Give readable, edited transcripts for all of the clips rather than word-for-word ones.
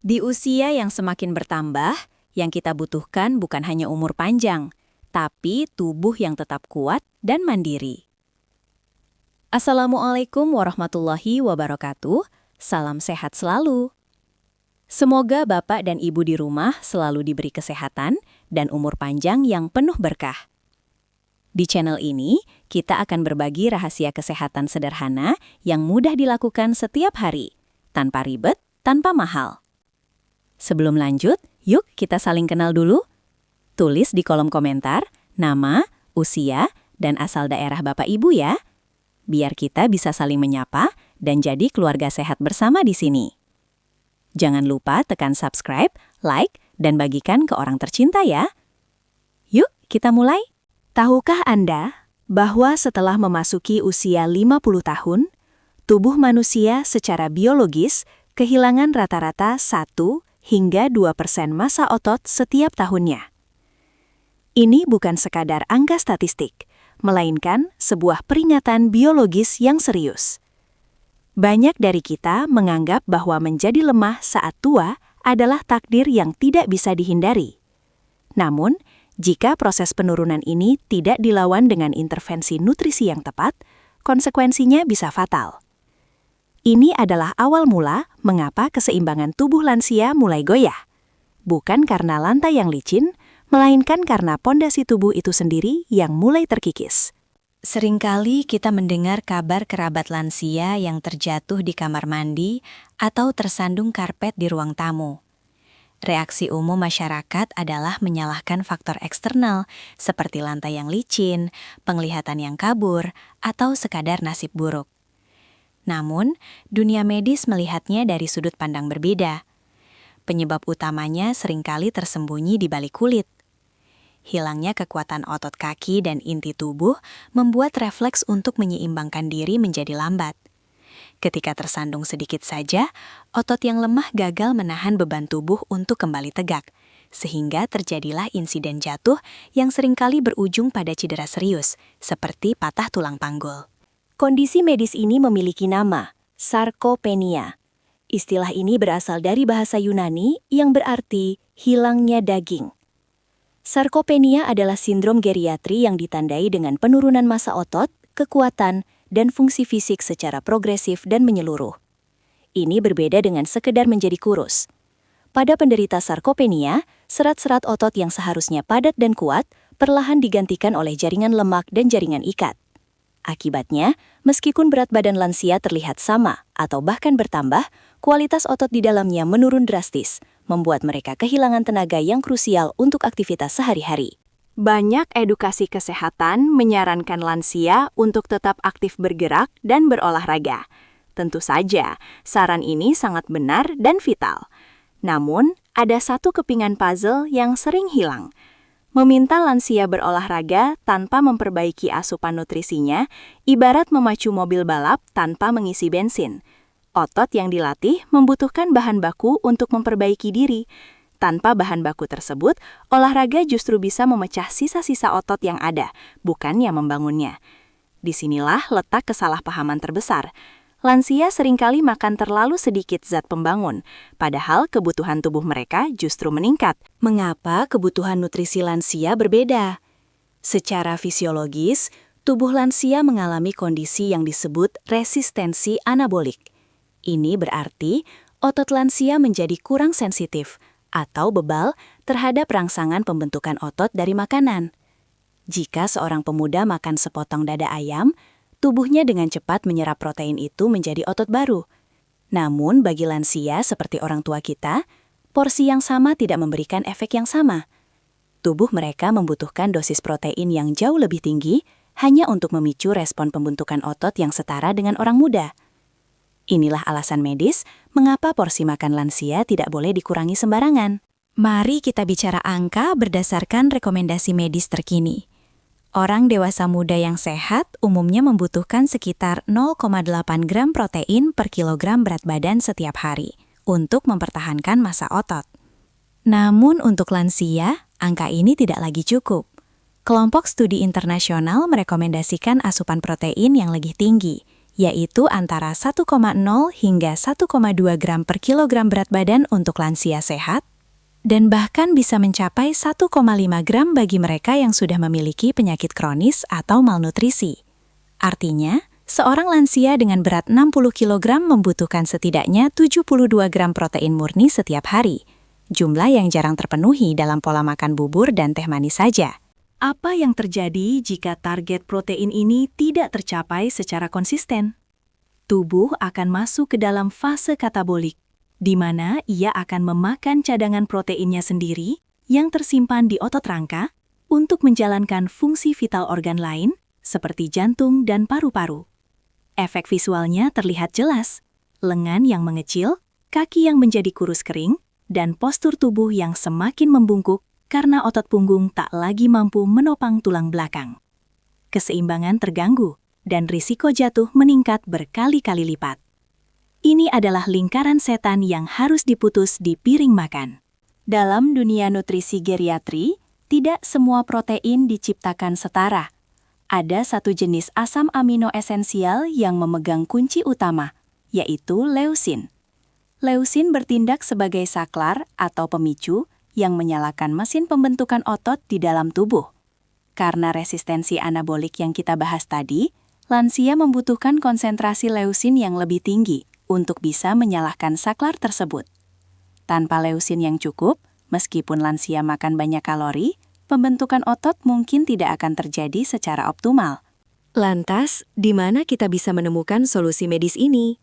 Di usia yang semakin bertambah, yang kita butuhkan bukan hanya umur panjang, tapi tubuh yang tetap kuat dan mandiri. Assalamualaikum warahmatullahi wabarakatuh. Salam sehat selalu. Semoga Bapak dan Ibu di rumah selalu diberi kesehatan dan umur panjang yang penuh berkah. Di channel ini, kita akan berbagi rahasia kesehatan sederhana yang mudah dilakukan setiap hari, tanpa ribet, tanpa mahal. Sebelum lanjut, yuk kita saling kenal dulu. Tulis di kolom komentar nama, usia, dan asal daerah Bapak Ibu ya. Biar kita bisa saling menyapa dan jadi keluarga sehat bersama di sini. Jangan lupa tekan subscribe, like, dan bagikan ke orang tercinta ya. Yuk, kita mulai. Tahukah Anda bahwa setelah memasuki usia 50 tahun, tubuh manusia secara biologis kehilangan rata-rata 1 hingga 2% massa otot setiap tahunnya? Ini bukan sekadar angka statistik, melainkan sebuah peringatan biologis yang serius. Banyak dari kita menganggap bahwa menjadi lemah saat tua adalah takdir yang tidak bisa dihindari. Namun, jika proses penurunan ini tidak dilawan dengan intervensi nutrisi yang tepat, konsekuensinya bisa fatal. Ini adalah awal mula mengapa keseimbangan tubuh lansia mulai goyah. Bukan karena lantai yang licin, melainkan karena pondasi tubuh itu sendiri yang mulai terkikis. Seringkali kita mendengar kabar kerabat lansia yang terjatuh di kamar mandi atau tersandung karpet di ruang tamu. Reaksi umum masyarakat adalah menyalahkan faktor eksternal seperti lantai yang licin, penglihatan yang kabur, atau sekadar nasib buruk. Namun, dunia medis melihatnya dari sudut pandang berbeda. Penyebab utamanya seringkali tersembunyi di balik kulit. Hilangnya kekuatan otot kaki dan inti tubuh membuat refleks untuk menyeimbangkan diri menjadi lambat. Ketika tersandung sedikit saja, otot yang lemah gagal menahan beban tubuh untuk kembali tegak, sehingga terjadilah insiden jatuh yang seringkali berujung pada cedera serius, seperti patah tulang panggul. Kondisi medis ini memiliki nama, sarkopenia. Istilah ini berasal dari bahasa Yunani yang berarti hilangnya daging. Sarkopenia adalah sindrom geriatri yang ditandai dengan penurunan massa otot, kekuatan, dan fungsi fisik secara progresif dan menyeluruh. Ini berbeda dengan sekedar menjadi kurus. Pada penderita sarkopenia, serat-serat otot yang seharusnya padat dan kuat perlahan digantikan oleh jaringan lemak dan jaringan ikat. Akibatnya, meskipun berat badan lansia terlihat sama atau bahkan bertambah, kualitas otot di dalamnya menurun drastis, membuat mereka kehilangan tenaga yang krusial untuk aktivitas sehari-hari. Banyak edukasi kesehatan menyarankan lansia untuk tetap aktif bergerak dan berolahraga. Tentu saja, saran ini sangat benar dan vital. Namun, ada satu kepingan puzzle yang sering hilang. Meminta lansia berolahraga tanpa memperbaiki asupan nutrisinya, ibarat memacu mobil balap tanpa mengisi bensin. Otot yang dilatih membutuhkan bahan baku untuk memperbaiki diri. Tanpa bahan baku tersebut, olahraga justru bisa memecah sisa-sisa otot yang ada, bukannya membangunnya. Disinilah letak kesalahpahaman terbesar. Lansia seringkali makan terlalu sedikit zat pembangun, padahal kebutuhan tubuh mereka justru meningkat. Mengapa kebutuhan nutrisi lansia berbeda? Secara fisiologis, tubuh lansia mengalami kondisi yang disebut resistensi anabolik. Ini berarti otot lansia menjadi kurang sensitif atau bebal terhadap rangsangan pembentukan otot dari makanan. Jika seorang pemuda makan sepotong dada ayam, tubuhnya dengan cepat menyerap protein itu menjadi otot baru. Namun bagi lansia seperti orang tua kita, porsi yang sama tidak memberikan efek yang sama. Tubuh mereka membutuhkan dosis protein yang jauh lebih tinggi hanya untuk memicu respon pembentukan otot yang setara dengan orang muda. Inilah alasan medis mengapa porsi makan lansia tidak boleh dikurangi sembarangan. Mari kita bicara angka berdasarkan rekomendasi medis terkini. Orang dewasa muda yang sehat umumnya membutuhkan sekitar 0,8 gram protein per kilogram berat badan setiap hari untuk mempertahankan massa otot. Namun untuk lansia, angka ini tidak lagi cukup. Kelompok studi internasional merekomendasikan asupan protein yang lebih tinggi, yaitu antara 1,0 hingga 1,2 gram per kilogram berat badan untuk lansia sehat, dan bahkan bisa mencapai 1,5 gram bagi mereka yang sudah memiliki penyakit kronis atau malnutrisi. Artinya, seorang lansia dengan berat 60 kg membutuhkan setidaknya 72 gram protein murni setiap hari, jumlah yang jarang terpenuhi dalam pola makan bubur dan teh manis saja. Apa yang terjadi jika target protein ini tidak tercapai secara konsisten? Tubuh akan masuk ke dalam fase katabolik, di mana ia akan memakan cadangan proteinnya sendiri yang tersimpan di otot rangka untuk menjalankan fungsi vital organ lain seperti jantung dan paru-paru. Efek visualnya terlihat jelas, lengan yang mengecil, kaki yang menjadi kurus kering, dan postur tubuh yang semakin membungkuk karena otot punggung tak lagi mampu menopang tulang belakang. Keseimbangan terganggu, dan risiko jatuh meningkat berkali-kali lipat. Ini adalah lingkaran setan yang harus diputus di piring makan. Dalam dunia nutrisi geriatri, tidak semua protein diciptakan setara. Ada satu jenis asam amino esensial yang memegang kunci utama, yaitu leusin. Leusin bertindak sebagai saklar atau pemicu yang menyalakan mesin pembentukan otot di dalam tubuh. Karena resistensi anabolik yang kita bahas tadi, lansia membutuhkan konsentrasi leusin yang lebih tinggi untuk bisa menyalahkan saklar tersebut. Tanpa leusin yang cukup, meskipun lansia makan banyak kalori, pembentukan otot mungkin tidak akan terjadi secara optimal. Lantas, di mana kita bisa menemukan solusi medis ini?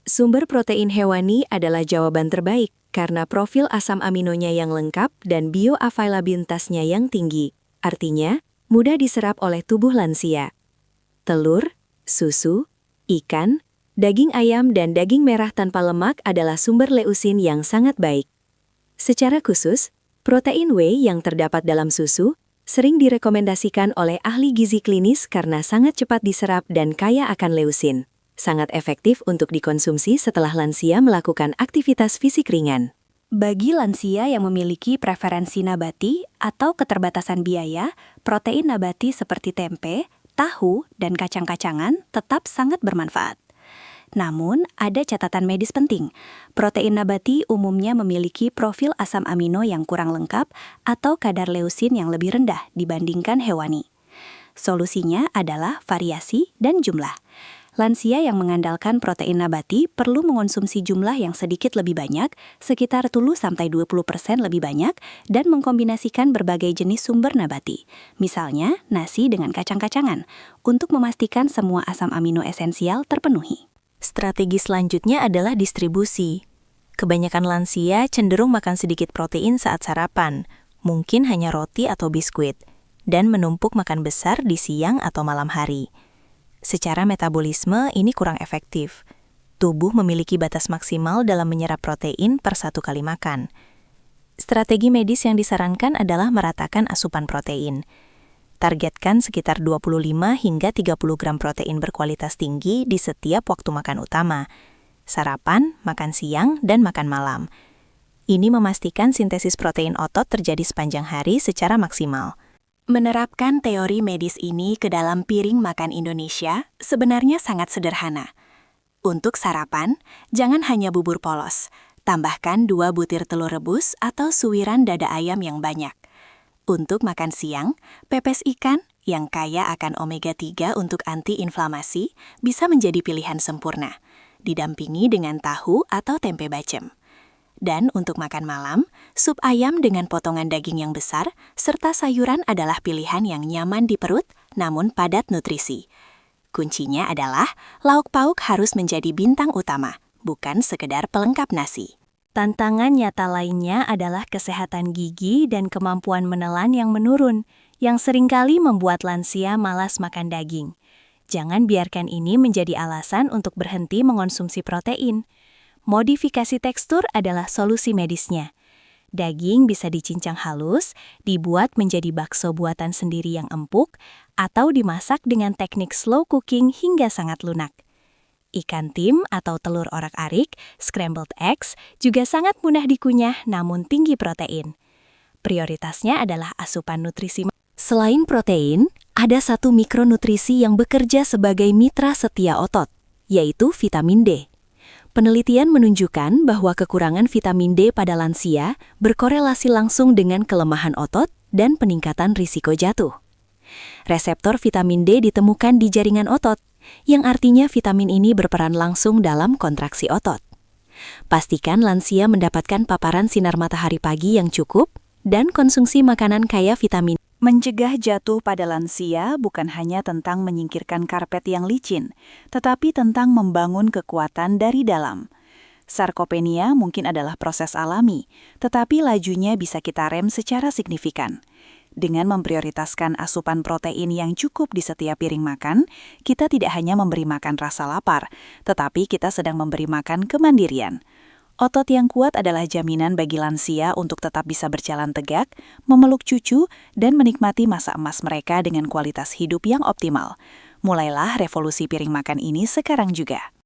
Sumber protein hewani adalah jawaban terbaik karena profil asam aminonya yang lengkap dan bioavailabilitasnya yang tinggi. Artinya, mudah diserap oleh tubuh lansia. Telur, susu, ikan, daging ayam dan daging merah tanpa lemak adalah sumber leusin yang sangat baik. Secara khusus, protein whey yang terdapat dalam susu sering direkomendasikan oleh ahli gizi klinis karena sangat cepat diserap dan kaya akan leusin. Sangat efektif untuk dikonsumsi setelah lansia melakukan aktivitas fisik ringan. Bagi lansia yang memiliki preferensi nabati atau keterbatasan biaya, protein nabati seperti tempe, tahu, dan kacang-kacangan tetap sangat bermanfaat. Namun, ada catatan medis penting. Protein nabati umumnya memiliki profil asam amino yang kurang lengkap atau kadar leusin yang lebih rendah dibandingkan hewani. Solusinya adalah variasi dan jumlah. Lansia yang mengandalkan protein nabati perlu mengonsumsi jumlah yang sedikit lebih banyak, sekitar 10-20% lebih banyak, dan mengkombinasikan berbagai jenis sumber nabati, misalnya nasi dengan kacang-kacangan, untuk memastikan semua asam amino esensial terpenuhi. Strategi selanjutnya adalah distribusi. Kebanyakan lansia cenderung makan sedikit protein saat sarapan, mungkin hanya roti atau biskuit, dan menumpuk makan besar di siang atau malam hari. Secara metabolisme, ini kurang efektif. Tubuh memiliki batas maksimal dalam menyerap protein per satu kali makan. Strategi medis yang disarankan adalah meratakan asupan protein. Targetkan sekitar 25 hingga 30 gram protein berkualitas tinggi di setiap waktu makan utama. Sarapan, makan siang, dan makan malam. Ini memastikan sintesis protein otot terjadi sepanjang hari secara maksimal. Menerapkan teori medis ini ke dalam piring makan Indonesia sebenarnya sangat sederhana. Untuk sarapan, jangan hanya bubur polos. Tambahkan 2 butir telur rebus atau suwiran dada ayam yang banyak. Untuk makan siang, pepes ikan yang kaya akan omega 3 untuk antiinflamasi bisa menjadi pilihan sempurna, didampingi dengan tahu atau tempe bacem. Dan untuk makan malam, sup ayam dengan potongan daging yang besar serta sayuran adalah pilihan yang nyaman di perut namun padat nutrisi. Kuncinya adalah lauk pauk harus menjadi bintang utama, bukan sekedar pelengkap nasi. Tantangan nyata lainnya adalah kesehatan gigi dan kemampuan menelan yang menurun, yang seringkali membuat lansia malas makan daging. Jangan biarkan ini menjadi alasan untuk berhenti mengonsumsi protein. Modifikasi tekstur adalah solusi medisnya. Daging bisa dicincang halus, dibuat menjadi bakso buatan sendiri yang empuk, atau dimasak dengan teknik slow cooking hingga sangat lunak. Ikan tim atau telur orak-arik, scrambled eggs, juga sangat mudah dikunyah namun tinggi protein. Prioritasnya adalah asupan nutrisi. Selain protein, ada satu mikronutrisi yang bekerja sebagai mitra setia otot, yaitu vitamin D. Penelitian menunjukkan bahwa kekurangan vitamin D pada lansia berkorelasi langsung dengan kelemahan otot dan peningkatan risiko jatuh. Reseptor vitamin D ditemukan di jaringan otot, yang artinya vitamin ini berperan langsung dalam kontraksi otot. Pastikan lansia mendapatkan paparan sinar matahari pagi yang cukup dan konsumsi makanan kaya vitamin. Mencegah jatuh pada lansia bukan hanya tentang menyingkirkan karpet yang licin, tetapi tentang membangun kekuatan dari dalam. Sarkopenia mungkin adalah proses alami, tetapi lajunya bisa kita rem secara signifikan. Dengan memprioritaskan asupan protein yang cukup di setiap piring makan, kita tidak hanya memberi makan rasa lapar, tetapi kita sedang memberi makan kemandirian. Otot yang kuat adalah jaminan bagi lansia untuk tetap bisa berjalan tegak, memeluk cucu, dan menikmati masa emas mereka dengan kualitas hidup yang optimal. Mulailah revolusi piring makan ini sekarang juga.